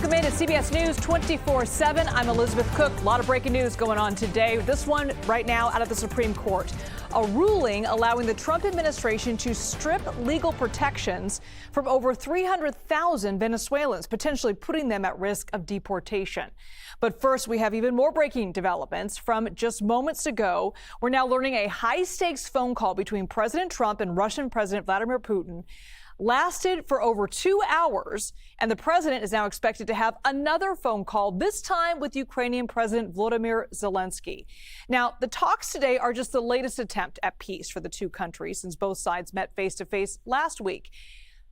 Welcome in to CBS News 24/7. I'm Elizabeth Cook. A lot of breaking news going on today. This one right now out of the Supreme Court. A ruling allowing the Trump administration to strip legal protections from over 300,000 Venezuelans, potentially putting them at risk of deportation. But first, we have even more breaking developments from just moments ago. We're now learning a high-stakes phone call between President Trump and Russian President Vladimir Putin lasted for over 2 hours, and the president is now expected to have another phone call, this time with Ukrainian President Volodymyr Zelensky. Now, the talks today are just the latest attempt at peace for the two countries since both sides met face-to-face last week.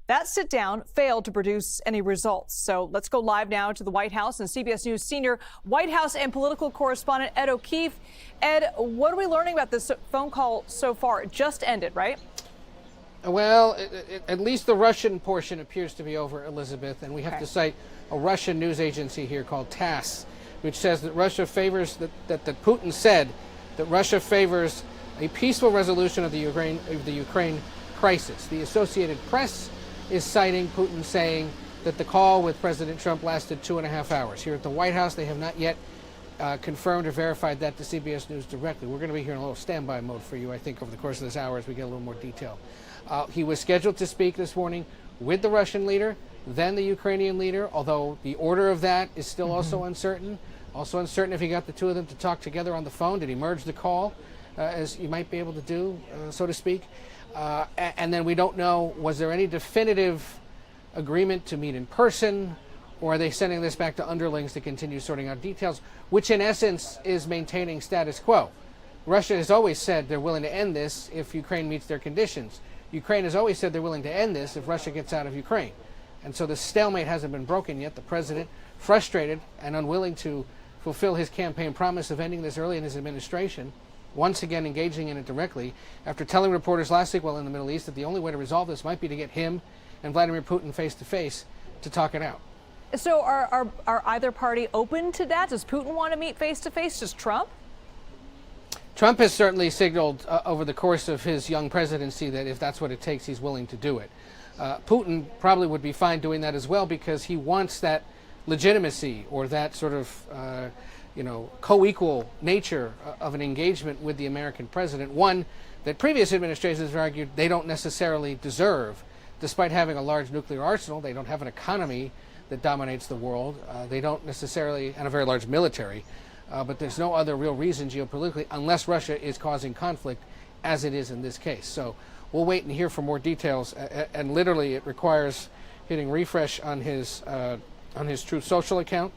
That sit-down failed to produce any results. So let's go live now to the White House and CBS News senior White House and political correspondent Ed O'Keefe. Ed, what are we learning about this phone call so far? It just ended, right? Well, at least the Russian portion appears to be over, Elizabeth, and we have to cite a Russian news agency here called TASS, which says that Russia favors, that Putin said that Russia favors a peaceful resolution of the Ukraine crisis. The Associated Press is citing Putin saying that the call with President Trump lasted 2.5 hours. Here at the White House, they have not yet confirmed or verified that to CBS News directly. We're going to be here in a little standby mode for you, I think, over the course of this hour as we get a little more detail. He was scheduled to speak this morning with the Russian leader, then the Ukrainian leader, although the order of that is still also uncertain. Also uncertain if he got the two of them to talk together on the phone. Did he merge the call, as you might be able to do, so to speak? And then we don't know, was there any definitive agreement to meet in person, or are they sending this back to underlings to continue sorting out details, which in essence is maintaining status quo. Russia has always said they're willing to end this if Ukraine meets their conditions. Ukraine has always said they're willing to end this if Russia gets out of Ukraine. And so the stalemate hasn't been broken yet. The president, frustrated and unwilling to fulfill his campaign promise of ending this early in his administration, once again engaging in it directly after telling reporters last week while in the Middle East that the only way to resolve this might be to get him and Vladimir Putin face-to-face to talk it out. So are either party open to that? Does Putin want to meet face-to-face? Does Trump? Trump has certainly signaled over the course of his young presidency that if that's what it takes, he's willing to do it. Putin probably would be fine doing that as well because he wants that legitimacy or that sort of, co-equal nature of an engagement with the American president, one that previous administrations have argued they don't necessarily deserve. Despite having a large nuclear arsenal, they don't have an economy that dominates the world. They don't necessarily, and a very large military. But there's no other real reason geopolitically unless Russia is causing conflict, as it is in this case. So we'll wait and hear for more details. And literally, it requires hitting refresh on his Truth Social account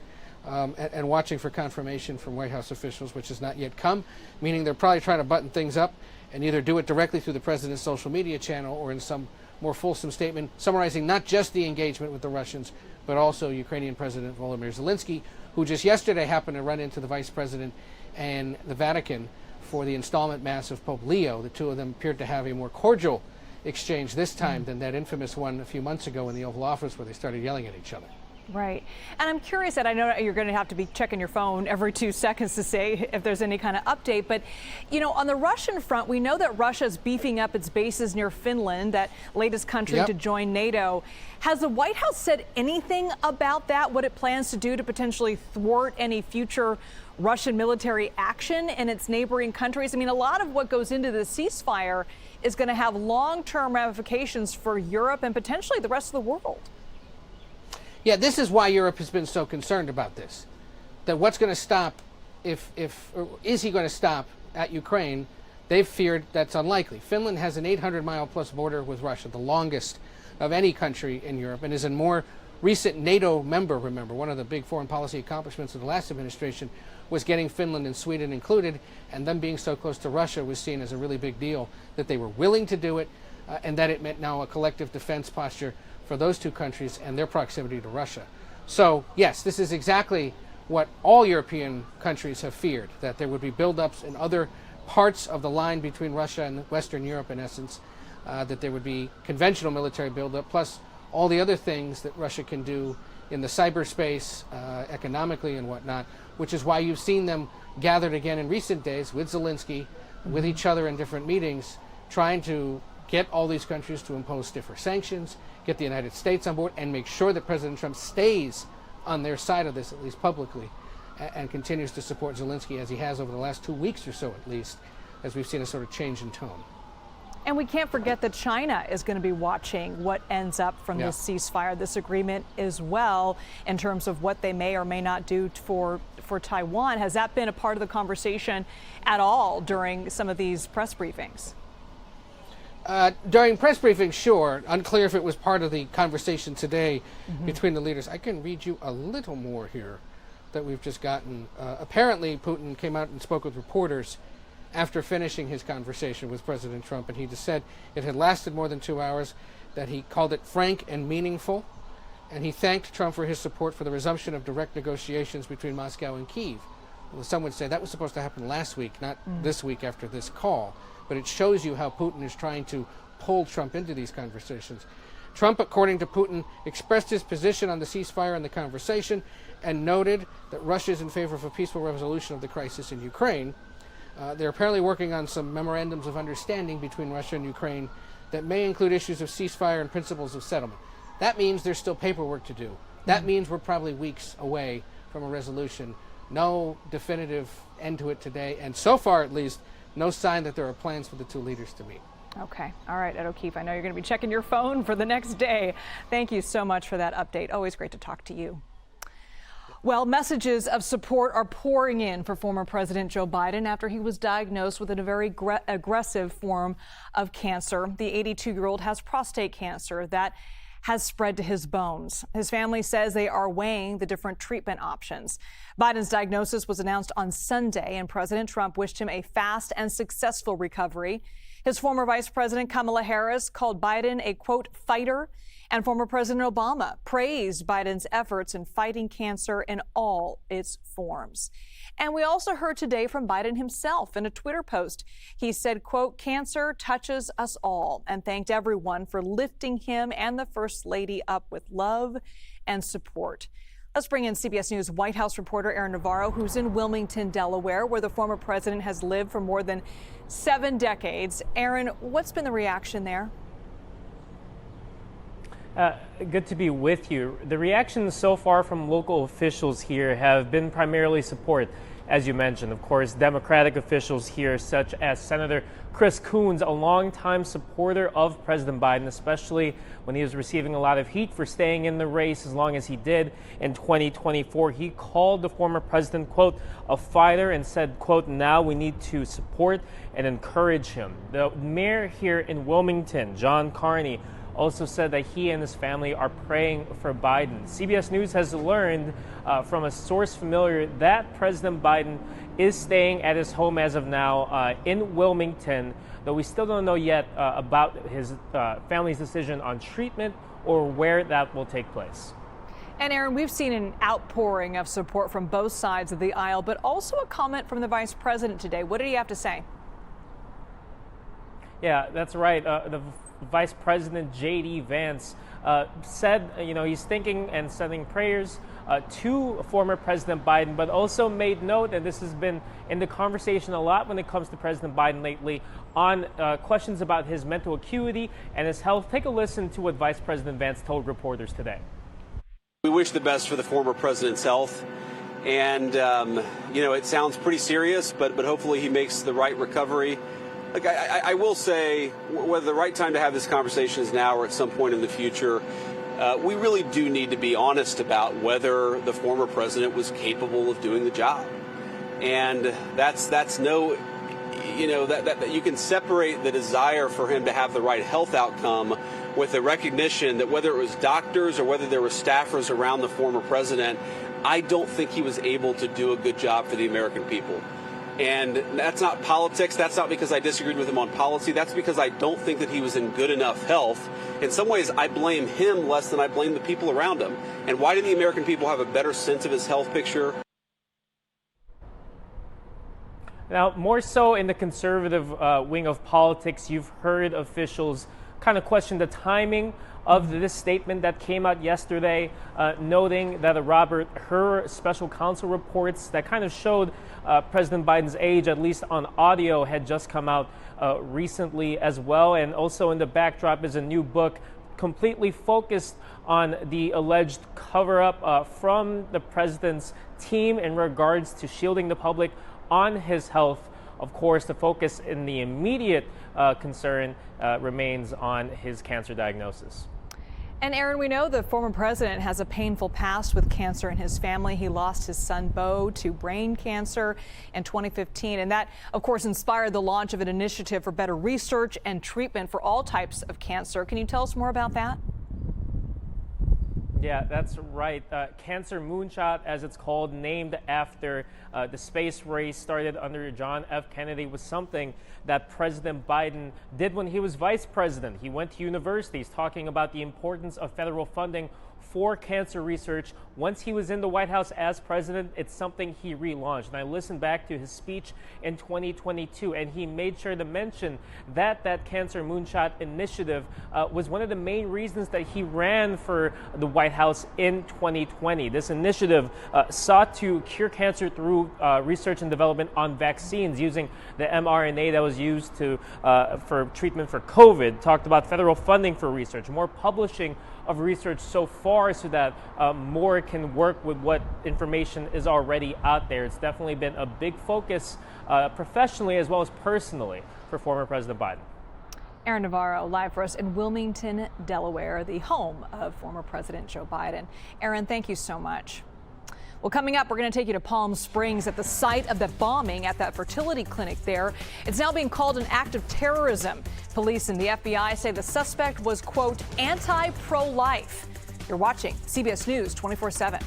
and watching for confirmation from White House officials, which has not yet come, meaning they're probably trying to button things up and either do it directly through the president's social media channel or in some more fulsome statement summarizing not just the engagement with the Russians, but also Ukrainian President Volodymyr Zelensky, who just yesterday happened to run into the vice president and the Vatican for the installment mass of Pope Leo. The two of them appeared to have a more cordial exchange this time than that infamous one a few months ago in the Oval Office where they started yelling at each other. Right. And I'm curious, Ed, I know you're going to have to be checking your phone every 2 seconds to say if there's any kind of update. But, on the Russian front, we know that Russia is beefing up its bases near Finland, that latest country to join NATO. Has the White House said anything about that, what it plans to do to potentially thwart any future Russian military action in its neighboring countries? I mean, a lot of what goes into the ceasefire is going to have long-term ramifications for Europe and potentially the rest of the world. Yeah, this is why Europe has been so concerned about this. That what's going to stop, or is he going to stop at Ukraine? They've feared that's unlikely. Finland has an 800-mile-plus border with Russia, the longest of any country in Europe, and is a more recent NATO member, remember. One of the big foreign policy accomplishments of the last administration was getting Finland and Sweden included, and them being so close to Russia was seen as a really big deal, that they were willing to do it, and that it meant now a collective defense posture for those two countries and their proximity to Russia. So, yes, this is exactly what all European countries have feared, that there would be buildups in other parts of the line between Russia and Western Europe, in essence, that there would be conventional military buildup, plus all the other things that Russia can do in the cyberspace, economically and whatnot, which is why you've seen them gathered again in recent days with Zelensky, with each other in different meetings, trying to get all these countries to impose stiffer sanctions, get the United States on board, and make sure that President Trump stays on their side of this, at least publicly, and continues to support Zelensky as he has over the last 2 weeks or so, at least, as we've seen a sort of change in tone. And we can't forget that China is going to be watching what ends up from this ceasefire, this agreement as well, in terms of what they may or may not do for Taiwan. Has that been a part of the conversation at all during some of these press briefings? During press briefings, sure. Unclear if it was part of the conversation today between the leaders. I can read you a little more here that we've just gotten. Apparently, Putin came out and spoke with reporters after finishing his conversation with President Trump, and he just said it had lasted more than 2 hours, that he called it frank and meaningful, and he thanked Trump for his support for the resumption of direct negotiations between Moscow and Kyiv. Well, some would say that was supposed to happen last week, not this week after this call, but it shows you how Putin is trying to pull Trump into these conversations. Trump, according to Putin, expressed his position on the ceasefire in the conversation and noted that Russia is in favor of a peaceful resolution of the crisis in Ukraine. They're apparently working on some memorandums of understanding between Russia and Ukraine that may include issues of ceasefire and principles of settlement. That means there's still paperwork to do. That means we're probably weeks away from a resolution. No definitive end to it today, and so far at least, no sign that there are plans for the two leaders to meet. Okay. All right, Ed O'Keefe, I know you're going to be checking your phone for the next day. Thank you so much for that update. Always great to talk to you. Well, messages of support are pouring in for former President Joe Biden after he was diagnosed with a very aggressive form of cancer. The 82-year-old has prostate cancer that has spread to his bones. His family says they are weighing the different treatment options. Biden's diagnosis was announced on Sunday, and President Trump wished him a fast and successful recovery. His former Vice President Kamala Harris called Biden a, quote, fighter, and former President Obama praised Biden's efforts in fighting cancer in all its forms. And we also heard today from Biden himself in a Twitter post. He said, quote, cancer touches us all, and thanked everyone for lifting him and the First Lady up with love and support. Let's bring in CBS News White House reporter Aaron Navarro, who's in Wilmington, Delaware, where the former president has lived for more than 7 decades. Aaron, what's been the reaction there? Good to be with you. The reactions so far from local officials here have been primarily support, as you mentioned. Of course, Democratic officials here, such as Senator Chris Coons, a longtime supporter of President Biden, especially when he was receiving a lot of heat for staying in the race as long as he did in 2024. He called the former president, quote, a fighter, and said, quote, now we need to support and encourage him. The mayor here in Wilmington, John Carney, also said that he and his family are praying for Biden. CBS News has learned from a source familiar that President Biden is staying at his home as of now in Wilmington, though we still don't know yet about his family's decision on treatment or where that will take place. And Aaron, we've seen an outpouring of support from both sides of the aisle, but also a comment from the vice president today. What did he have to say? Yeah, that's right. The Vice President J.D. Vance said, he's thinking and sending prayers to former President Biden, but also made note, and this has been in the conversation a lot when it comes to President Biden lately, on questions about his mental acuity and his health. Take a listen to what Vice President Vance told reporters today. We wish the best for the former president's health. And, it sounds pretty serious, but hopefully he makes the right recovery. Look, I will say, whether the right time to have this conversation is now or at some point in the future, we really do need to be honest about whether the former president was capable of doing the job. And that's no, that you can separate the desire for him to have the right health outcome with the recognition that whether it was doctors or whether there were staffers around the former president, I don't think he was able to do a good job for the American people. And that's not politics. That's not because I disagreed with him on policy. That's because I don't think that he was in good enough health. In some ways, I blame him less than I blame the people around him. And why do the American people have a better sense of his health picture? Now, more so in the conservative wing of politics, you've heard officials kind of question the timing of this statement that came out yesterday, noting that Robert Hur special counsel reports that kind of showed President Biden's age, at least on audio, had just come out recently as well. And also in the backdrop is a new book completely focused on the alleged cover-up from the president's team in regards to shielding the public on his health. Of course, the focus in the immediate concern remains on his cancer diagnosis. And Aaron, we know the former president has a painful past with cancer in his family. He lost his son, Beau, to brain cancer in 2015. And that, of course, inspired the launch of an initiative for better research and treatment for all types of cancer. Can you tell us more about that? Yeah, that's right. Cancer Moonshot, as it's called, named after the space race started under John F. Kennedy, was something that President Biden did when he was vice president. He went to universities talking about the importance of federal funding for cancer research. Once he was in the White House as president, it's something he relaunched. And I listened back to his speech in 2022, and he made sure to mention that that Cancer Moonshot initiative was one of the main reasons that he ran for the White House in 2020. This initiative sought to cure cancer through research and development on vaccines using the mRNA that was used for treatment for COVID. Talked about federal funding for research, more publishing of research so far so that more can work with what information is already out there. It's definitely been a big focus professionally as well as personally for former President Biden. Aaron Navarro, live for us in Wilmington, Delaware, the home of former President Joe Biden. Aaron, thank you so much. Well, coming up, we're going to take you to Palm Springs at the site of the bombing at that fertility clinic there. It's now being called an act of terrorism. Police and the FBI say the suspect was, quote, anti-pro-life. You're watching CBS News 24/7.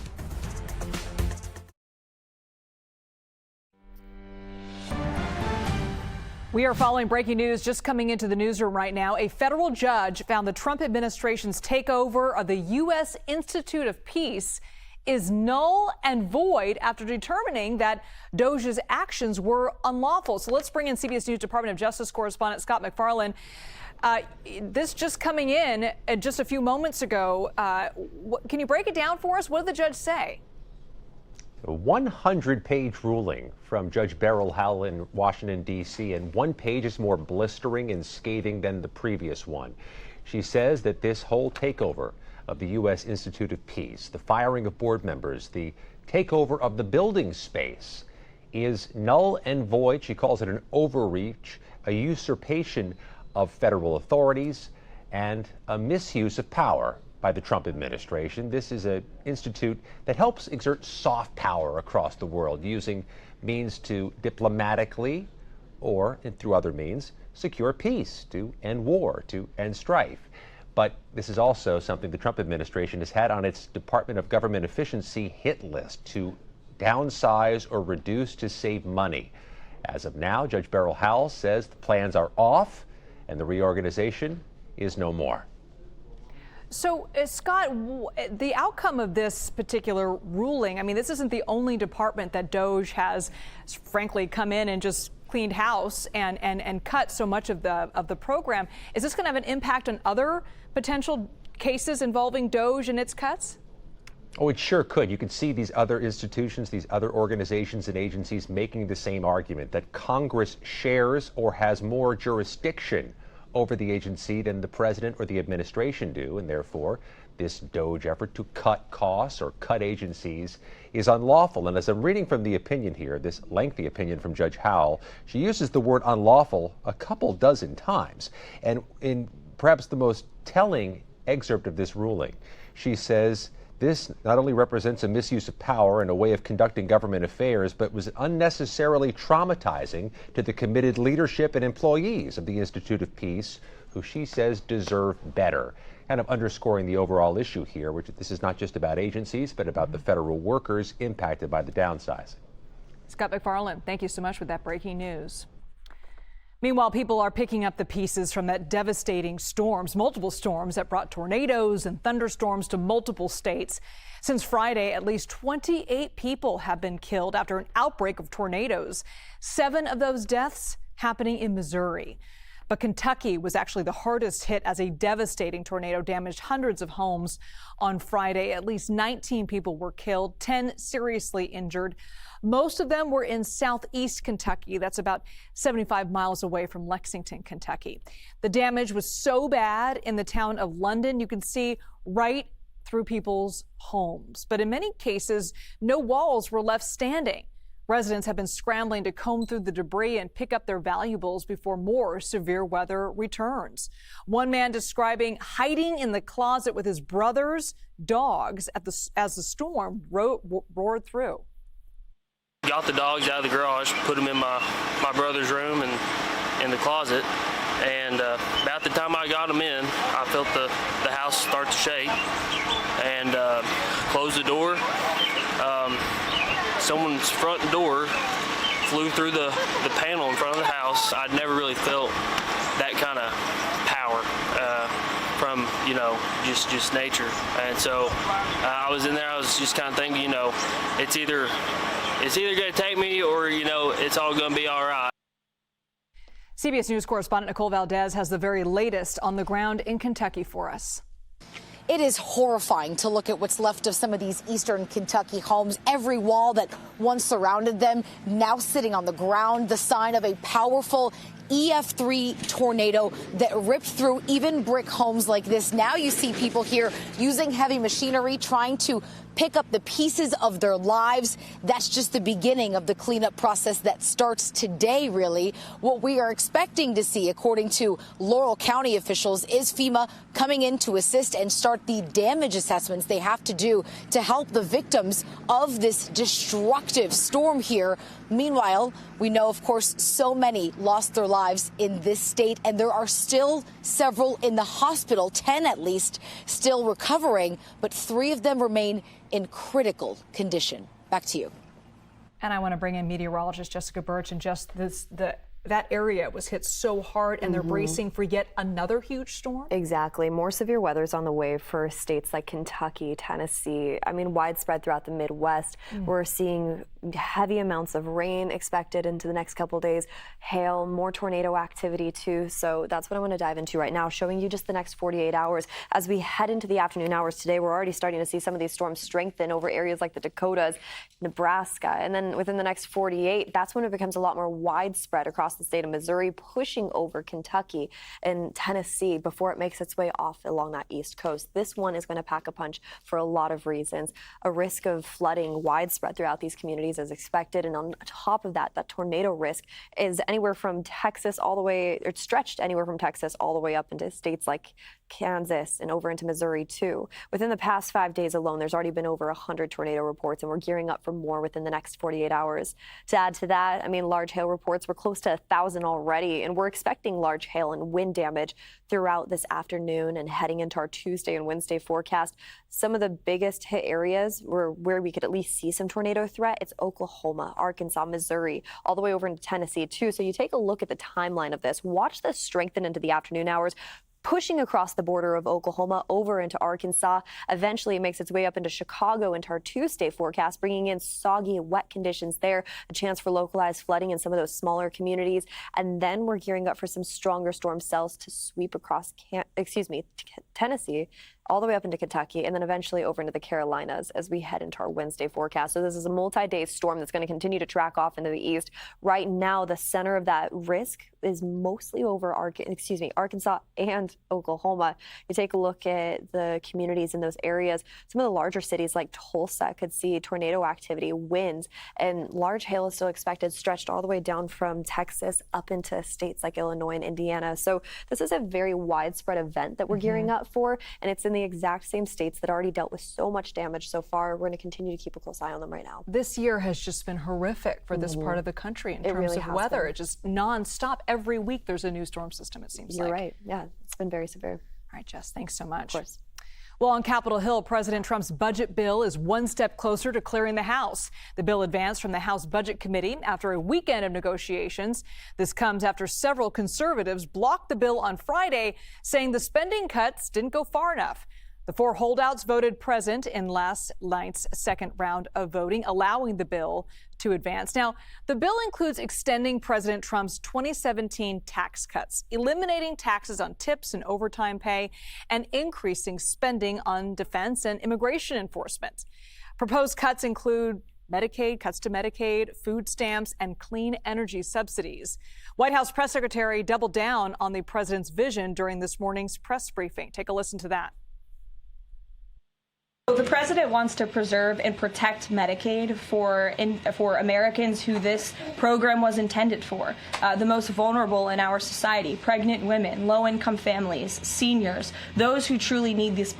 We are following breaking news just coming into the newsroom right now. A federal judge found the Trump administration's takeover of the U.S. Institute of Peace is null and void after determining that Doge's actions were unlawful. So let's bring in CBS News Department of Justice correspondent Scott McFarland. This just coming in just a few moments ago. Can you break it down for us? What did the judge say? A 100-page ruling from Judge Beryl Howell in Washington, D.C., and one page is more blistering and scathing than the previous one. She says that this whole takeover of the U.S. Institute of Peace, the firing of board members, the takeover of the building space is null and void. She calls it an overreach, a usurpation of federal authorities, and a misuse of power by the Trump administration. This is an institute that helps exert soft power across the world using means to diplomatically or through other means secure peace, to end war, to end strife. But this is also something the Trump administration has had on its Department of Government Efficiency hit list to downsize or reduce to save money. As of now, Judge Beryl Howell says the plans are off and the reorganization is no more. So, Scott, the outcome of this particular ruling, I mean, this isn't the only department that Doge has, frankly, come in and just cleaned house and cut so much of the program. Is this going to have an impact on other potential cases involving Doge and its cuts? Oh, it sure could. You could see these other institutions, these other organizations and agencies making the same argument that Congress shares or has more jurisdiction over the agency than the president or the administration do, and therefore this Doge effort to cut costs or cut agencies is unlawful. And as I'm reading from the opinion here, this lengthy opinion from Judge Howell, she uses the word unlawful a couple dozen times. And in perhaps the most telling excerpt of this ruling, she says this not only represents a misuse of power and a way of conducting government affairs, but was unnecessarily traumatizing to the committed leadership and employees of the Institute of Peace, who she says deserve better. Kind of underscoring the overall issue here, which this is not just about agencies, but about the federal workers impacted by the downsizing. Scott McFarland, thank you so much for that breaking news. Meanwhile, people are picking up the pieces from that devastating storms, multiple storms that brought tornadoes and thunderstorms to multiple states. Since Friday, at least 28 people have been killed after an outbreak of tornadoes. 7 of those deaths happening in Missouri. But Kentucky was actually the hardest hit as a devastating tornado damaged hundreds of homes on Friday. At least 19 people were killed, 10 seriously injured. Most of them were in southeast Kentucky. That's about 75 miles away from Lexington, Kentucky. The damage was so bad in the town of London, you can see right through people's homes. But in many cases, no walls were left standing. Residents have been scrambling to comb through the debris and pick up their valuables before more severe weather returns. One man describing hiding in the closet with his brother's dogs as the storm roared through. Got the dogs out of the garage, put them in my brother's room and in the closet. And about the time I got them in, I felt the house start to shake and closed the door. Someone's front door flew through the panel in front of the house. I'd never really felt that kind of power from, just nature. And so I was in there, I was just kind of thinking, it's either going to take me or, it's all going to be all right. CBS News correspondent Nicole Valdez has the very latest on the ground in Kentucky for us. It is horrifying to look at what's left of some of these eastern Kentucky homes. Every wall that once surrounded them now sitting on the ground, the sign of a powerful EF3 tornado that ripped through even brick homes like this. Now you see people here using heavy machinery, trying to pick up the pieces of their lives. That's just the beginning of the cleanup process that starts today, really. What we are expecting to see, according to Laurel County officials, is FEMA coming in to assist and start the damage assessments they have to do to help the victims of this destructive storm here. Meanwhile, we know, of course, so many lost their lives in this state, and there are still several in the hospital, 10 at least, still recovering, but 3 of them remain in critical condition. Back to you. And I want to bring in meteorologist Jessica Birch, and just that area was hit so hard, and they're bracing for yet another huge storm. Exactly. More severe weather's on the way for states like Kentucky, Tennessee. I mean, widespread throughout the Midwest. We're seeing heavy amounts of rain expected into the next couple of days, hail, more tornado activity too. So that's what I want to dive into right now, showing you just the next 48 hours. As we head into the afternoon hours today, we're already starting to see some of these storms strengthen over areas like the Dakotas, Nebraska, and then within the next 48, that's when it becomes a lot more widespread across the state of Missouri, pushing over Kentucky and Tennessee before it makes its way off along that east coast. This one is going to pack a punch for a lot of reasons. A risk of flooding widespread throughout these communities as expected, and on top of that, that tornado risk is anywhere from Texas all the way, it's stretched anywhere from Texas all the way up into states like Kansas and over into Missouri too. Within the past 5 days alone, there's already been over 100 tornado reports, and we're gearing up for more within the next 48 hours. To add to that, I mean, large hail reports were close to 1,000 already, and we're expecting large hail and wind damage throughout this afternoon and heading into our Tuesday and Wednesday forecast. Some of the biggest hit areas where we could at least see some tornado threat, it's Oklahoma, Arkansas, Missouri, all the way over into Tennessee too. So you take a look at the timeline of this, watch this strengthen into the afternoon hours, pushing across the border of Oklahoma over into Arkansas. Eventually, it makes its way up into Chicago into our Tuesday forecast, bringing in soggy, wet conditions there, a chance for localized flooding in some of those smaller communities. And then we're gearing up for some stronger storm cells to sweep across Tennessee, all the way up into Kentucky, and then eventually over into the Carolinas as we head into our Wednesday forecast. So this is a multi-day storm that's going to continue to track off into the east. Right now, the center of that risk is mostly over Arkansas and Oklahoma. You take a look at the communities in those areas, some of the larger cities like Tulsa could see tornado activity, winds, and large hail is still expected, stretched all the way down from Texas up into states like Illinois and Indiana. So this is a very widespread event that we're gearing up for, and it's in the exact same states that already dealt with so much damage so far. We're going to continue to keep a close eye on them right now. This year has just been horrific for this part of the country in terms of weather. It's just nonstop. Every week there's a new storm system, it seems like. You're right. Yeah, it's been very severe. All right, Jess, thanks so much. Of course. Well, on Capitol Hill, President Trump's budget bill is one step closer to clearing the House. The bill advanced from the House Budget Committee after a weekend of negotiations. This comes after several conservatives blocked the bill on Friday, saying the spending cuts didn't go far enough. The 4 holdouts voted present in last night's second round of voting, allowing the bill to advance. Now, the bill includes extending President Trump's 2017 tax cuts, eliminating taxes on tips and overtime pay, and increasing spending on defense and immigration enforcement. Proposed cuts include cuts to Medicaid, food stamps, and clean energy subsidies. White House press secretary doubled down on the president's vision during this morning's press briefing. Take a listen to that. The president wants to preserve and protect Medicaid for Americans who this program was intended for, the most vulnerable in our society, pregnant women, low-income families, seniors, those who truly need these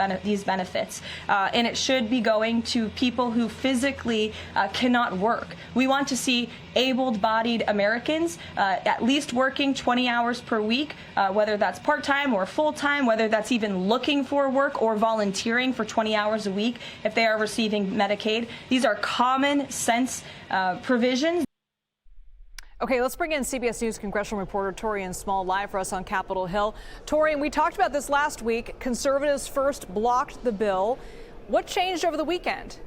benefits. And it should be going to people who physically cannot work. We want to see able-bodied Americans at least working 20 hours per week, whether that's part-time or full-time, whether that's even looking for work or volunteering for 20 hours a week if they are receiving Medicaid. These are common sense provisions. Okay, let's bring in CBS News congressional reporter Torian Small live for us on Capitol Hill. Torian, we talked about this last week. Conservatives first blocked the bill. What changed over the weekend?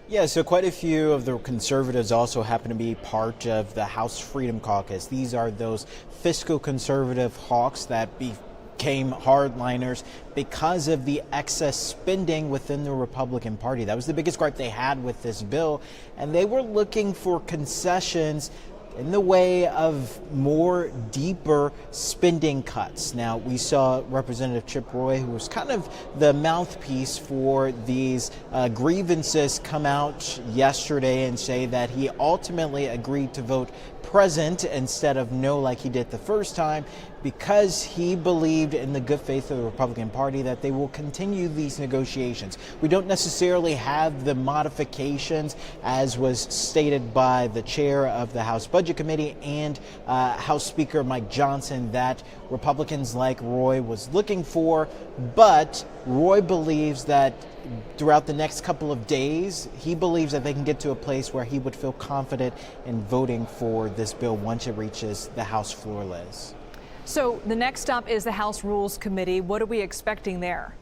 Yeah, so quite a few of the conservatives also happen to be part of the House Freedom Caucus. These are those fiscal conservative hawks that became hardliners because of the excess spending within the Republican Party. That was the biggest gripe they had with this bill, and they were looking for concessions in the way of more deeper spending cuts. Now, we saw Representative Chip Roy, who was kind of the mouthpiece for these grievances, come out yesterday and say that he ultimately agreed to vote present instead of no like he did the first time, because he believed in the good faith of the Republican Party that they will continue these negotiations. We don't necessarily have the modifications as was stated by the chair of the House Budget Committee and House Speaker Mike Johnson that Republicans like Roy was looking for, but Roy believes that throughout the next couple of days, he believes that they can get to a place where he would feel confident in voting for this bill once it reaches the House floor, Liz. So the next stop is the House Rules Committee. What are we expecting there?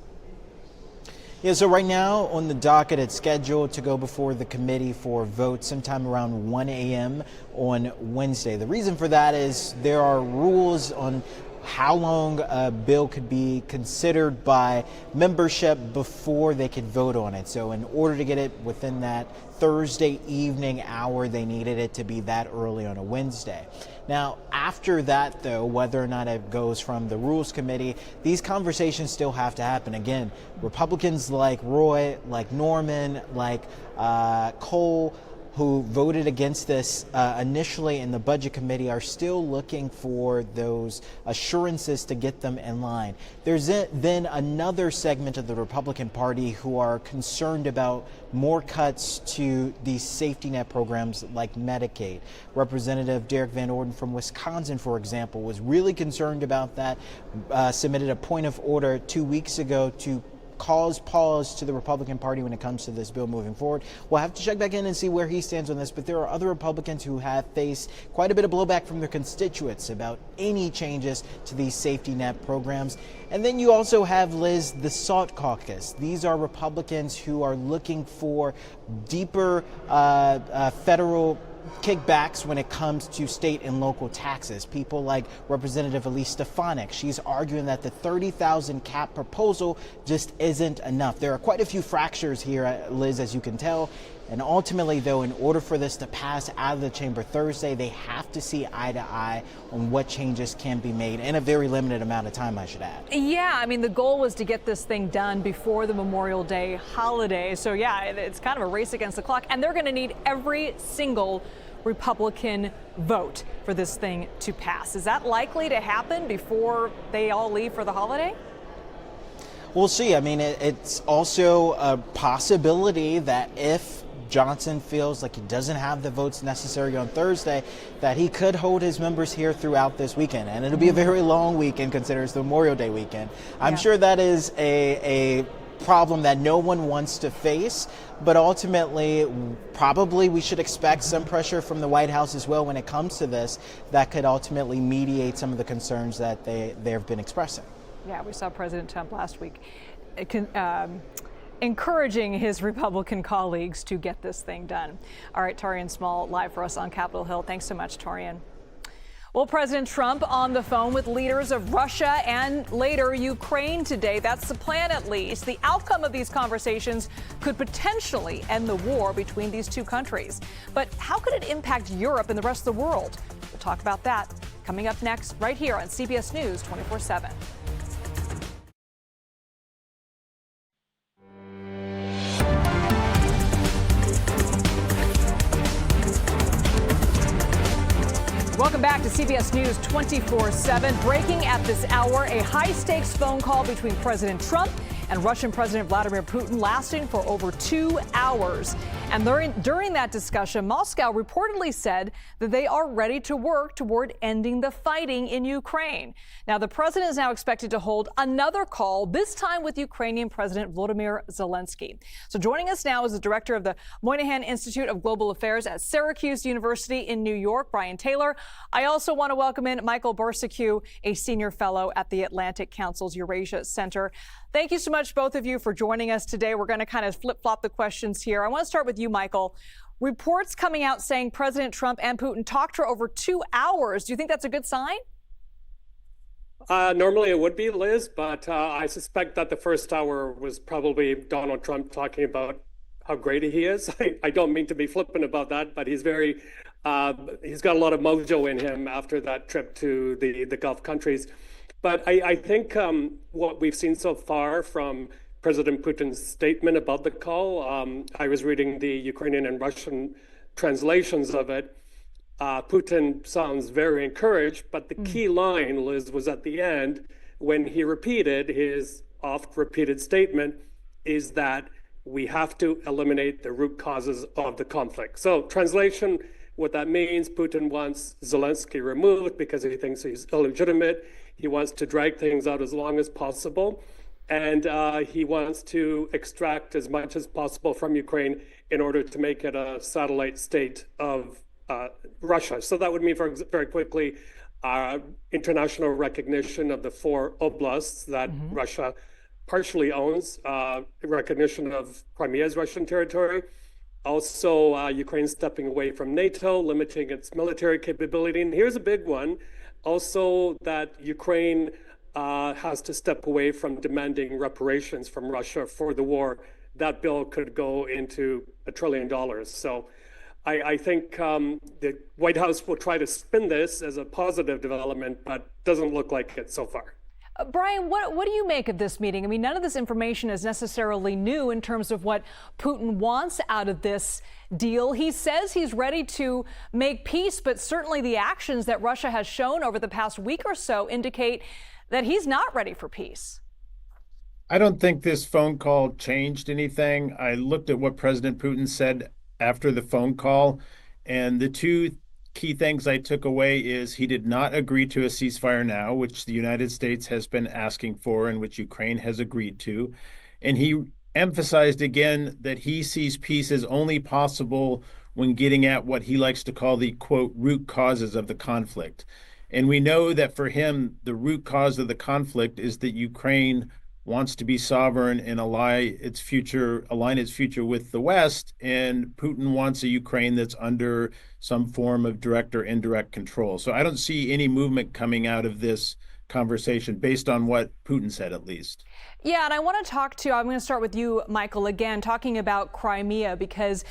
Yeah, so right now on the docket, it's scheduled to go before the committee for vote sometime around 1 a.m. on Wednesday. The reason for that is there are rules on how long a bill could be considered by membership before they could vote on it. So in order to get it within that Thursday evening hour, they needed it to be that early on a Wednesday. Now, after that, though, whether or not it goes from the Rules Committee, these conversations still have to happen. Again, Republicans like Roy, like Norman, like Cole, who voted against this initially in the Budget Committee, are still looking for those assurances to get them in line. There's then another segment of the Republican Party who are concerned about more cuts to these safety net programs like Medicaid. Representative Derek Van Orden from Wisconsin, for example, was really concerned about that, submitted a point of order 2 weeks ago to cause pause to the Republican Party when it comes to this bill moving forward. We'll have to check back in and see where he stands on this, but there are other Republicans who have faced quite a bit of blowback from their constituents about any changes to these safety net programs. And then you also have, Liz, the SALT caucus. These are Republicans who are looking for deeper federal kickbacks when it comes to state and local taxes. People like Representative Elise Stefanik, she's arguing that the $30,000 cap proposal just isn't enough. There are quite a few fractures here, Liz, as you can tell. And ultimately, though, in order for this to pass out of the chamber Thursday, they have to see eye to eye on what changes can be made in a very limited amount of time, I should add. Yeah, I mean, the goal was to get this thing done before the Memorial Day holiday. So, yeah, it's kind of a race against the clock. And they're going to need every single Republican vote for this thing to pass. Is that likely to happen before they all leave for the holiday? We'll see. I mean, it's also a possibility that if Johnson feels like he doesn't have the votes necessary on Thursday, that he could hold his members here throughout this weekend. And it'll be a very long weekend considering it's the Memorial Day weekend. I'm sure that is a problem that no one wants to face, but ultimately probably we should expect some pressure from the White House as well when it comes to this that could ultimately mediate some of the concerns that they have been expressing. Yeah, we saw President Trump last week. encouraging his Republican colleagues to get this thing done. All right, Torian Small live for us on Capitol Hill. Thanks so much, Torian. Well, President Trump on the phone with leaders of Russia and later Ukraine today. That's the plan, at least. The outcome of these conversations could potentially end the war between these two countries. But how could it impact Europe and the rest of the world? We'll talk about that coming up next right here on CBS News 24/7. Welcome back to CBS News 24/7. Breaking at this hour, a high-stakes phone call between President Trump and Russian President Vladimir Putin lasting for over 2 hours. And during that discussion, Moscow reportedly said that they are ready to work toward ending the fighting in Ukraine. Now, the president is now expected to hold another call, this time with Ukrainian President Volodymyr Zelensky. So joining us now is the director of the Moynihan Institute of Global Affairs at Syracuse University in New York, Brian Taylor. I also want to welcome in Michael Borsecue, a senior fellow at the Atlantic Council's Eurasia Center. Thank you so much, both of you, for joining us today. We're going to kind of flip-flop the questions here. I want to start with you, Michael. Reports coming out saying President Trump and Putin talked for over 2 hours. Do you think that's a good sign? Normally it would be, Liz, but I suspect that the first hour was probably Donald Trump talking about how great he is. I don't mean to be flippant about that, but he's very, he's got a lot of mojo in him after that trip to the Gulf countries. But I think what we've seen so far from President Putin's statement about the call, I was reading the Ukrainian and Russian translations of it. Putin sounds very encouraged, but the key line, Liz, was at the end when he repeated his oft-repeated statement is that we have to eliminate the root causes of the conflict. So translation, what that means, Putin wants Zelensky removed because he thinks he's illegitimate. He wants to drag things out as long as possible. And he wants to extract as much as possible from Ukraine in order to make it a satellite state of Russia. So that would mean, very quickly, international recognition of the 4 oblasts that Russia partially owns, recognition of Crimea as Russian territory. Also, Ukraine stepping away from NATO, limiting its military capability. And here's a big one. Also, that Ukraine has to step away from demanding reparations from Russia for the war. That bill could go into $1 trillion. So I think the White House will try to spin this as a positive development, but doesn't look like it so far. Brian, what do you make of this meeting? I mean, none of this information is necessarily new in terms of what Putin wants out of this deal. He says he's ready to make peace, but certainly the actions that Russia has shown over the past week or so indicate that he's not ready for peace. I don't think this phone call changed anything. I looked at what President Putin said after the phone call, and the two key things I took away is he did not agree to a ceasefire now, which the United States has been asking for and which Ukraine has agreed to. And he emphasized again that he sees peace as only possible when getting at what he likes to call the, quote, root causes of the conflict. And we know that for him, the root cause of the conflict is that Ukraine wants to be sovereign and align its future with the West, and Putin wants a Ukraine that's under some form of direct or indirect control. So I don't see any movement coming out of this conversation based on what Putin said, at least. Yeah, and I want to I'm going to start with you, Michael, again, talking about Crimea, because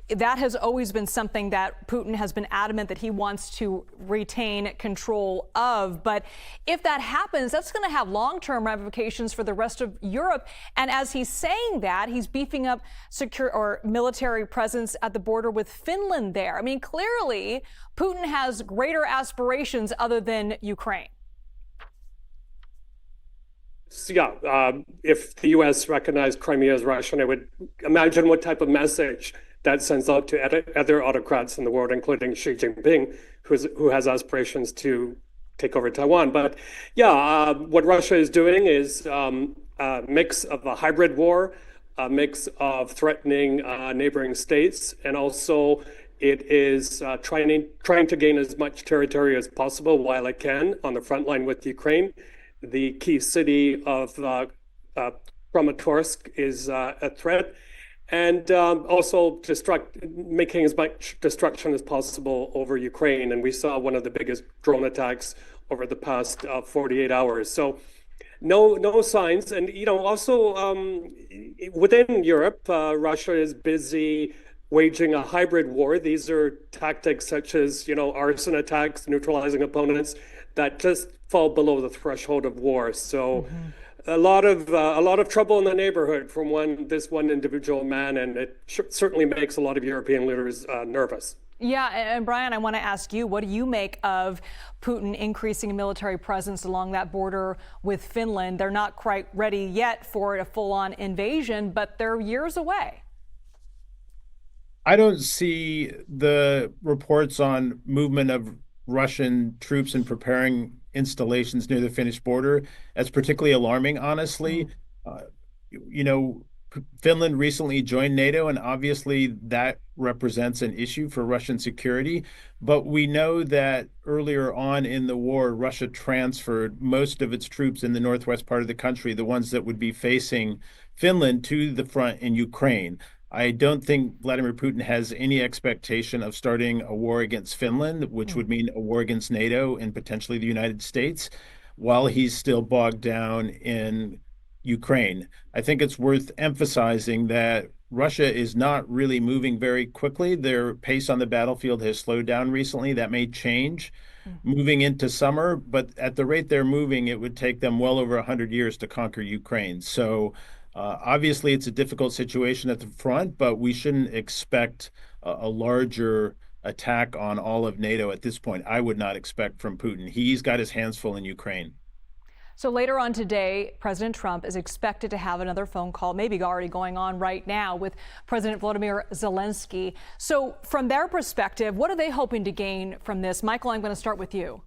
that has always been something that Putin has been adamant that he wants to retain control of. But if that happens, that's going to have long-term ramifications for the rest of Europe. And as he's saying that, he's beefing up military presence at the border with Finland there. I mean, clearly, Putin has greater aspirations other than Ukraine. Yeah, if the U.S. recognized Crimea as Russian, I would imagine what type of message that sends out to other autocrats in the world, including Xi Jinping, who has aspirations to take over Taiwan. But yeah, what Russia is doing is a mix of a hybrid war, a mix of threatening neighboring states, and also it is trying to gain as much territory as possible while it can on the front line with Ukraine. The key city of Kramatorsk is a threat, and also making as much destruction as possible over Ukraine. And we saw one of the biggest drone attacks over the past 48 hours. So no signs. And, also within Europe, Russia is busy waging a hybrid war. These are tactics such as, arson attacks, neutralizing opponents that just fall below the threshold of war. So a lot of trouble in the neighborhood from this one individual man, and it certainly makes a lot of European leaders nervous. Yeah, and Brian, I want to ask you, what do you make of Putin increasing a military presence along that border with Finland? They're not quite ready yet for a full-on invasion, but they're years away. I don't see the reports on movement of Russian troops and preparing installations near the Finnish border as particularly alarming, honestly. Finland recently joined NATO, and obviously that represents an issue for Russian security. But we know that earlier on in the war, Russia transferred most of its troops in the northwest part of the country, the ones that would be facing Finland, to the front in Ukraine. I don't think Vladimir Putin has any expectation of starting a war against Finland, which would mean a war against NATO and potentially the United States, while he's still bogged down in Ukraine. I think it's worth emphasizing that Russia is not really moving very quickly. Their pace on the battlefield has slowed down recently. That may change moving into summer, but at the rate they're moving, it would take them well over 100 years to conquer Ukraine. So obviously, it's a difficult situation at the front, but we shouldn't expect a larger attack on all of NATO at this point. I would not expect from Putin. He's got his hands full in Ukraine. So later on today, President Trump is expected to have another phone call, maybe already going on right now, with President Vladimir Zelensky. So from their perspective, what are they hoping to gain from this? Michael, I'm going to start with you.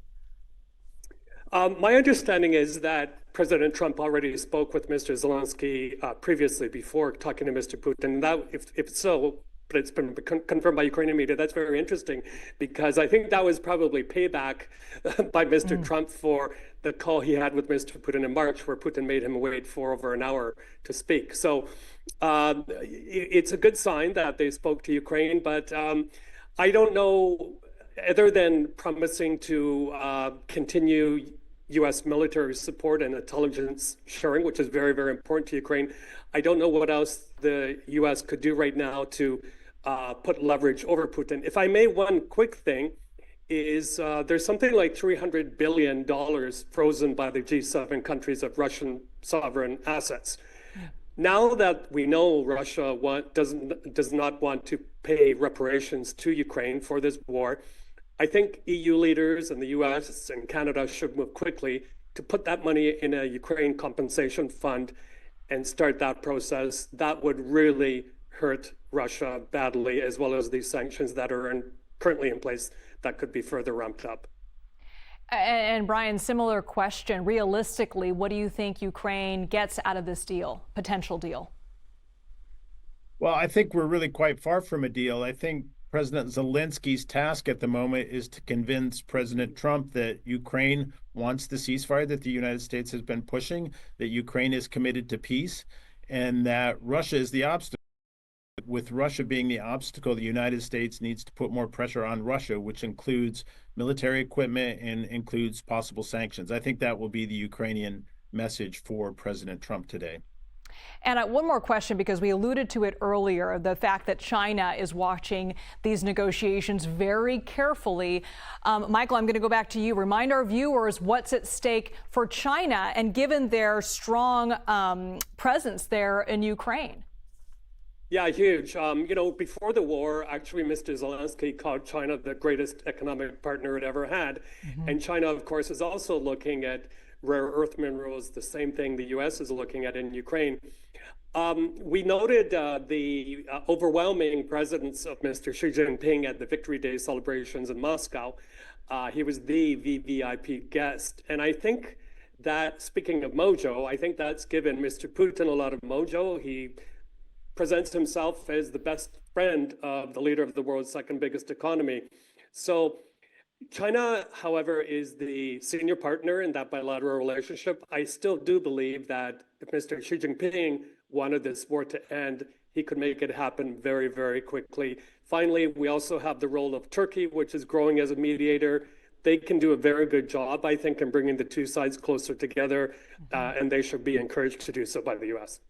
My understanding is that President Trump already spoke with Mr. Zelensky previously before talking to Mr. Putin. That, if so, but it's been confirmed by Ukrainian media, that's very interesting, because I think that was probably payback by Mr. Trump for the call he had with Mr. Putin in March, where Putin made him wait for over an hour to speak. So it's a good sign that they spoke to Ukraine, but I don't know, other than promising to continue U.S. military support and intelligence sharing, which is very, very important to Ukraine. I don't know what else the U.S. could do right now to put leverage over Putin. If I may, one quick thing is there's something like $300 billion frozen by the G7 countries of Russian sovereign assets. Now that we know Russia does not want to pay reparations to Ukraine for this war, I think EU leaders and the US and Canada should move quickly to put that money in a Ukraine compensation fund and start that process. That would really hurt Russia badly, as well as these sanctions that are currently in place that could be further ramped up. And Brian, similar question. Realistically, what do you think Ukraine gets out of this deal, potential deal? Well, I think we're really quite far from a deal. I think President Zelensky's task at the moment is to convince President Trump that Ukraine wants the ceasefire that the United States has been pushing, that Ukraine is committed to peace, and that Russia is the obstacle. With Russia being the obstacle, the United States needs to put more pressure on Russia, which includes military equipment and includes possible sanctions. I think that will be the Ukrainian message for President Trump today. And one more question, because we alluded to it earlier, the fact that China is watching these negotiations very carefully. Michael, I'm going to go back to you. Remind our viewers what's at stake for China, and given their strong presence there in Ukraine. Yeah, huge. Before the war, actually, Mr. Zelensky called China the greatest economic partner it ever had. And China, of course, is also looking at rare earth minerals, the same thing the U.S. is looking at in Ukraine. We noted the overwhelming presence of Mr. Xi Jinping at the Victory Day celebrations in Moscow. He was the VVIP guest. And I think that, speaking of mojo, I think that's given Mr. Putin a lot of mojo. He presents himself as the best friend of the leader of the world's second biggest economy. So China, however, is the senior partner in that bilateral relationship. I still do believe that if Mr. Xi Jinping wanted this war to end, he could make it happen very, very quickly. Finally, we also have the role of Turkey, which is growing as a mediator. They can do a very good job, I think, in bringing the two sides closer together, and they should be encouraged to do so by the U.S.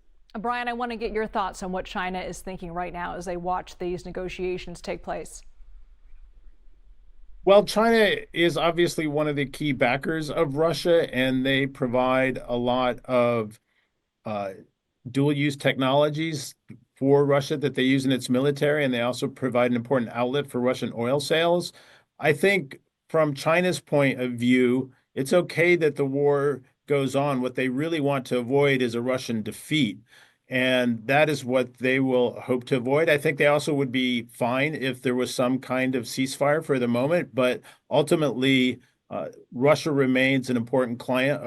Brian, I want to get your thoughts on what China is thinking right now as they watch these negotiations take place. Well, China is obviously one of the key backers of Russia, and they provide a lot of dual-use technologies for Russia that they use in its military, and they also provide an important outlet for Russian oil sales. I think from China's point of view, it's okay that the war goes on. What they really want to avoid is a Russian defeat. And that is what they will hope to avoid. I think they also would be fine if there was some kind of ceasefire for the moment. But ultimately, Russia remains an important client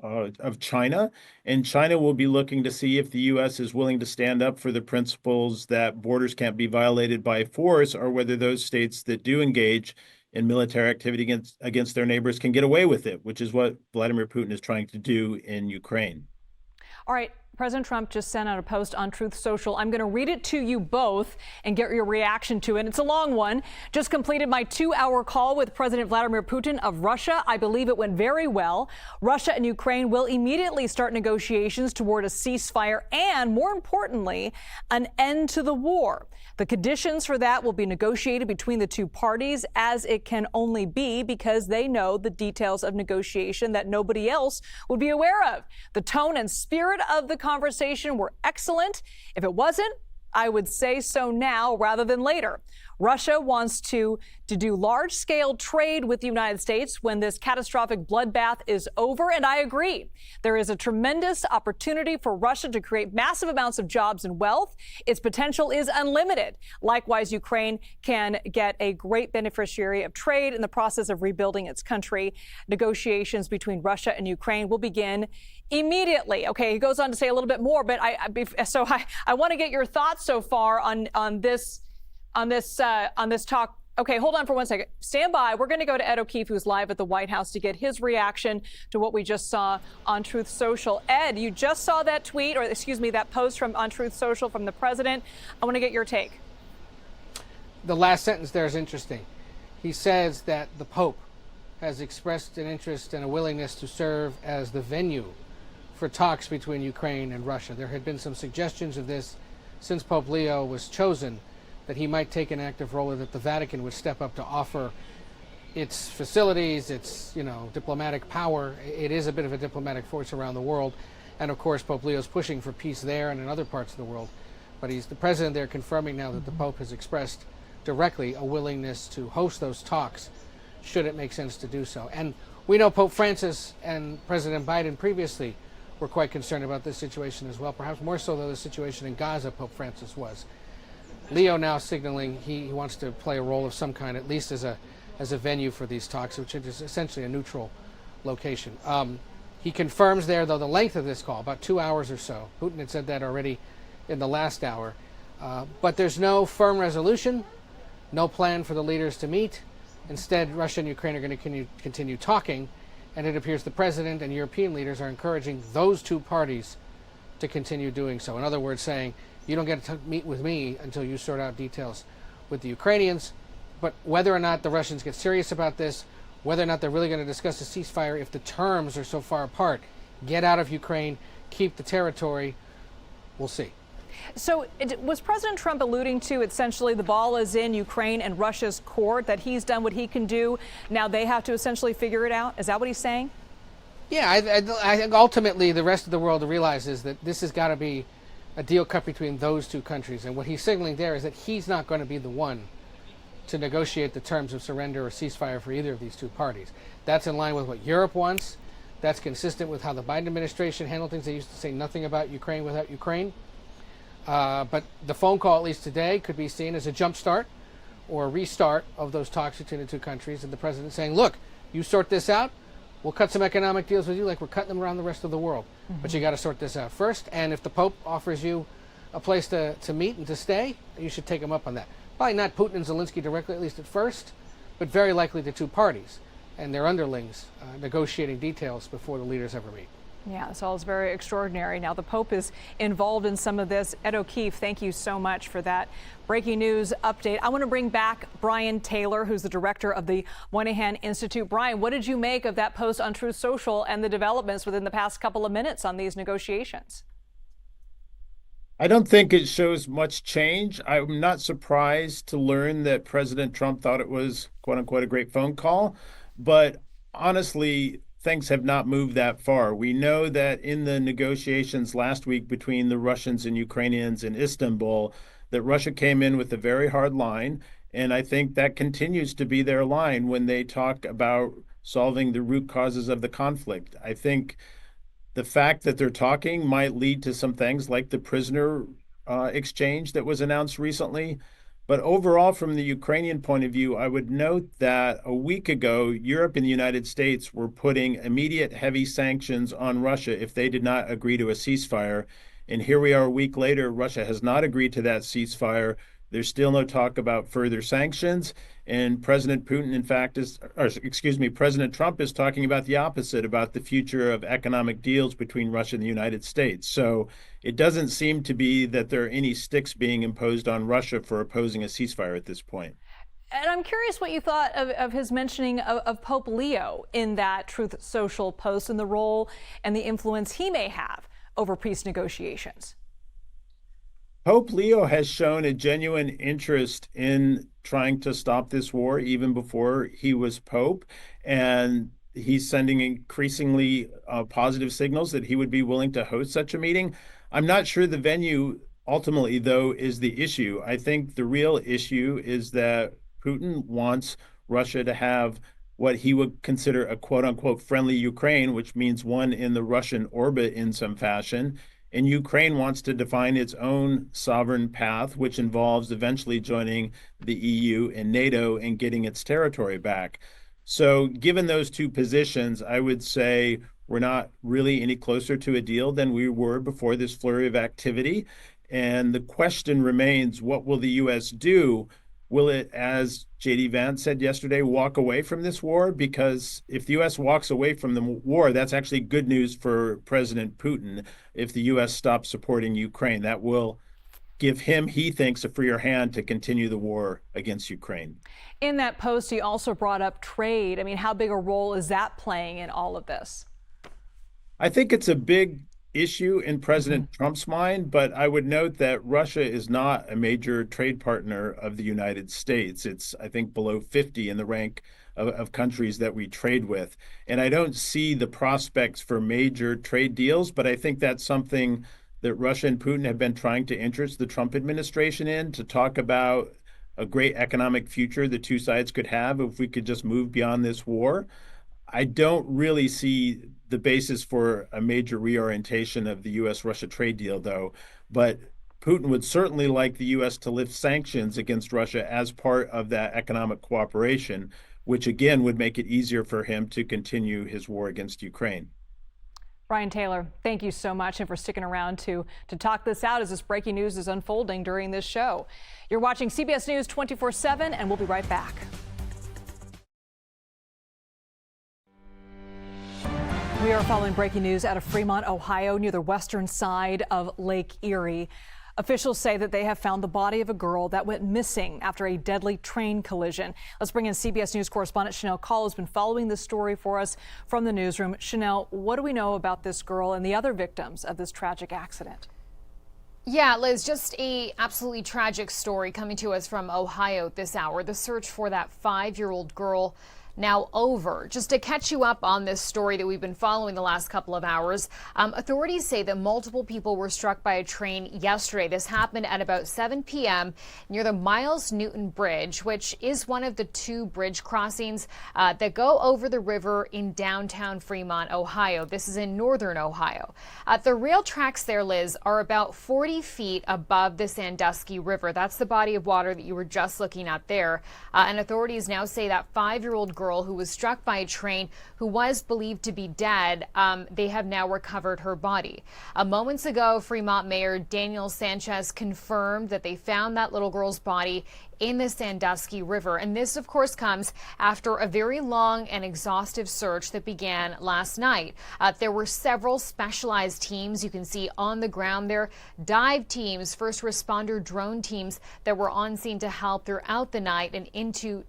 of China. And China will be looking to see if the U.S. is willing to stand up for the principles that borders can't be violated by force, or whether those states that do engage in military activity against their neighbors can get away with it, which is what Vladimir Putin is trying to do in Ukraine. All right. President Trump just sent out a post on Truth Social. I'm going to read it to you both and get your reaction to it. It's a long one. Just completed my 2-hour call with President Vladimir Putin of Russia. I believe it went very well. Russia and Ukraine will immediately start negotiations toward a ceasefire and, more importantly, an end to the war. The conditions for that will be negotiated between the two parties, as it can only be, because they know the details of negotiation that nobody else would be aware of. The tone and spirit of the conversation were excellent. If it wasn't, I would say so now rather than later. Russia wants to do large-scale trade with the United States when this catastrophic bloodbath is over, and I agree. There is a tremendous opportunity for Russia to create massive amounts of jobs and wealth. Its potential is unlimited. Likewise, Ukraine can get a great beneficiary of trade in the process of rebuilding its country. Negotiations between Russia and Ukraine will begin immediately. Okay, he goes on to say a little bit more, but I want to get your thoughts so far on this talk. Okay, hold on for 1 second. Stand by. We're going to go to Ed O'Keefe, who's live at the White House, to get his reaction to what we just saw on Truth Social. Ed, you just saw that tweet, or excuse me, that post on Truth Social from the president. I want to get your take. The last sentence there is interesting. He says that the Pope has expressed an interest and a willingness to serve as the venue for talks between Ukraine and Russia. There had been some suggestions of this since Pope Leo was chosen, that he might take an active role, or that the Vatican would step up to offer its facilities, its diplomatic power. It is a bit of a diplomatic force around the world, and of course Pope Leo's pushing for peace there and in other parts of the world. But he's the president there, confirming now that the Pope has expressed directly a willingness to host those talks, should it make sense to do so. And we know Pope Francis and President Biden previously were quite concerned about this situation as well, perhaps more so than the situation in Gaza Pope Francis was. Leo now signaling he wants to play a role of some kind, at least as a venue for these talks, which is essentially a neutral location. He confirms there, though, the length of this call, about 2 hours or so. Putin had said that already in the last hour. But there's no firm resolution, no plan for the leaders to meet. Instead, Russia and Ukraine are going to continue talking, and it appears the president and European leaders are encouraging those two parties to continue doing so. In other words, saying, you don't get to meet with me until you sort out details with the Ukrainians. But whether or not the Russians get serious about this, whether or not they're really going to discuss a ceasefire, if the terms are so far apart, get out of Ukraine, keep the territory, we'll see. So was President Trump alluding to essentially the ball is in Ukraine and Russia's court, that he's done what he can do, now they have to essentially figure it out? Is that what he's saying? Yeah, I think ultimately the rest of the world realizes that this has got to be a deal cut between those two countries. And what he's signaling there is that he's not going to be the one to negotiate the terms of surrender or ceasefire for either of these two parties. That's in line with what Europe wants. That's consistent with how the Biden administration handled things. They used to say nothing about Ukraine without Ukraine. But the phone call, at least today, could be seen as a jump start or a restart of those talks between the two countries, and the president saying, look, you sort this out, we'll cut some economic deals with you like we're cutting them around the rest of the world. But you got to sort this out first. And if the Pope offers you a place to meet and to stay, you should take him up on that. Probably not Putin and Zelensky directly, at least at first, but very likely the two parties and their underlings negotiating details before the leaders ever meet. Yeah, this all is very extraordinary. Now, the Pope is involved in some of this. Ed O'Keefe, thank you so much for that breaking news update. I want to bring back Brian Taylor, who's the director of the Moynihan Institute. Brian, what did you make of that post on Truth Social and the developments within the past couple of minutes on these negotiations? I don't think it shows much change. I'm not surprised to learn that President Trump thought it was, quote unquote, a great phone call. But honestly, things have not moved that far. We know that in the negotiations last week between the Russians and Ukrainians in Istanbul, that Russia came in with a very hard line. And I think that continues to be their line when they talk about solving the root causes of the conflict. I think the fact that they're talking might lead to some things like the prisoner exchange that was announced recently. But overall, from the Ukrainian point of view, I would note that a week ago, Europe and the United States were putting immediate heavy sanctions on Russia if they did not agree to a ceasefire. And here we are a week later, Russia has not agreed to that ceasefire. There's still no talk about further sanctions. And President Putin, in fact, President Trump is talking about the opposite, about the future of economic deals between Russia and the United States. So it doesn't seem to be that there are any sticks being imposed on Russia for opposing a ceasefire at this point. And I'm curious what you thought of his mentioning of Pope Leo in that Truth Social post and the role and the influence he may have over peace negotiations. Pope Leo has shown a genuine interest in trying to stop this war even before he was Pope. And he's sending increasingly positive signals that he would be willing to host such a meeting. I'm not sure the venue ultimately, though, is the issue. I think the real issue is that Putin wants Russia to have what he would consider a quote unquote friendly Ukraine, which means one in the Russian orbit in some fashion. And Ukraine wants to define its own sovereign path, which involves eventually joining the EU and NATO and getting its territory back. So given those two positions, I would say we're not really any closer to a deal than we were before this flurry of activity. And the question remains, what will the U.S. do? Will it, as J.D. Vance said yesterday, walk away from this war? Because if the U.S. walks away from the war, that's actually good news for President Putin. If the U.S. stops supporting Ukraine, that will give him, he thinks, a freer hand to continue the war against Ukraine. In that post, he also brought up trade. I mean, how big a role is that playing in all of this? I think it's a big issue in President Trump's mind, but I would note that Russia is not a major trade partner of the United States. It's, I think, below 50 in the rank of countries that we trade with. And I don't see the prospects for major trade deals, but I think that's something that Russia and Putin have been trying to interest the Trump administration in, to talk about a great economic future the two sides could have if we could just move beyond this war. I don't really see the basis for a major reorientation of the U.S.-Russia trade deal, though. But Putin would certainly like the U.S. to lift sanctions against Russia as part of that economic cooperation, which again would make it easier for him to continue his war against Ukraine. Brian Taylor, thank you so much and for sticking around to talk this out as this breaking news is unfolding during this show. You're watching CBS News 24/7, and we'll be right back. We are following breaking news out of Fremont, Ohio, near the western side of Lake Erie. Officials say that they have found the body of a girl that went missing after a deadly train collision. Let's bring in CBS News correspondent Chanel Call, who's been following this story for us from the newsroom. Chanel, what do we know about this girl and the other victims of this tragic accident? Yeah, Liz, just a absolutely tragic story coming to us from Ohio this hour. The search for that 5-year-old girl now over. Just to catch you up on this story that we've been following the last couple of hours, authorities say that multiple people were struck by a train yesterday. This happened at about 7 p.m. near the Miles Newton Bridge, which is one of the 2 bridge crossings that go over the river in downtown Fremont, Ohio. This is in northern Ohio. The rail tracks there, Liz, are about 40 feet above the Sandusky River. That's the body of water that you were just looking at there. And authorities now say that 5-year-old girl girl who was struck by a train who was believed to be dead. They have now recovered her body. Moments ago, Fremont Mayor Daniel Sanchez confirmed that they found that little girl's body in the Sandusky River. And this, of course, comes after a very long and exhaustive search that began last night. There were several specialized teams you can see on the ground there, dive teams, first responder drone teams that were on scene to help throughout the night and into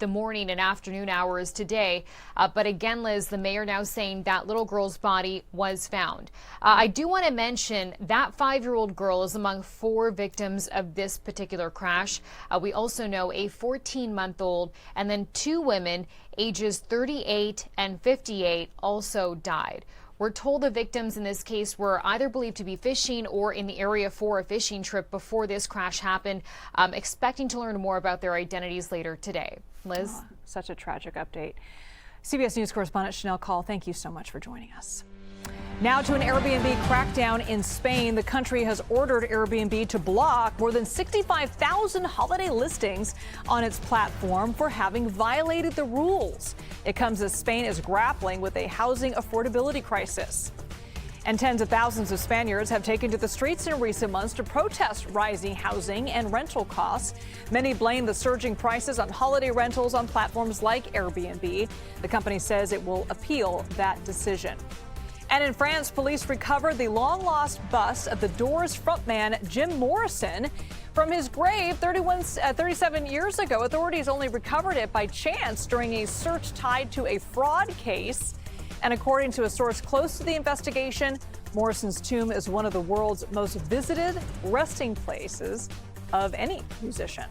the morning and afternoon hours today. But again, Liz, the mayor now saying that little girl's body was found. I do want to mention that 5-year-old girl is among 4 victims of this particular crash. We also know a 14-month-old and then 2 women ages 38 and 58 also died. We're told the victims in this case were either believed to be fishing or in the area for a fishing trip before this crash happened. Expecting to learn more about their identities later today. Liz? Oh, such a tragic update. CBS News correspondent Chanel Call, thank you so much for joining us. Now to an Airbnb crackdown in Spain. The country has ordered Airbnb to block more than 65,000 holiday listings on its platform for having violated the rules. It comes as Spain is grappling with a housing affordability crisis. And tens of thousands of Spaniards have taken to the streets in recent months to protest rising housing and rental costs. Many blame the surging prices on holiday rentals on platforms like Airbnb. The company says it will appeal that decision. And in France, police recovered the long-lost bust of the Doors frontman Jim Morrison from his grave 37 years ago. Authorities only recovered it by chance during a search tied to a fraud case. And according to a source close to the investigation, Morrison's tomb is one of the world's most visited resting places of any musician.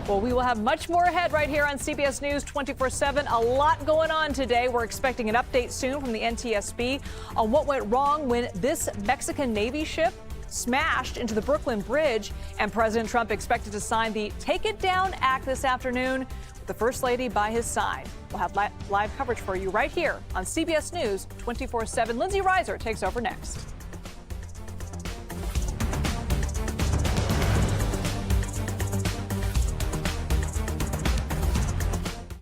Well, we will have much more ahead right here on CBS News 24/7. A lot going on today. We're expecting an update soon from the NTSB on what went wrong when this Mexican Navy ship smashed into the Brooklyn Bridge. And President Trump expected to sign the Take It Down Act this afternoon with the First Lady by his side. We'll have live coverage for you right here on CBS News 24/7. Lindsay Reiser takes over next.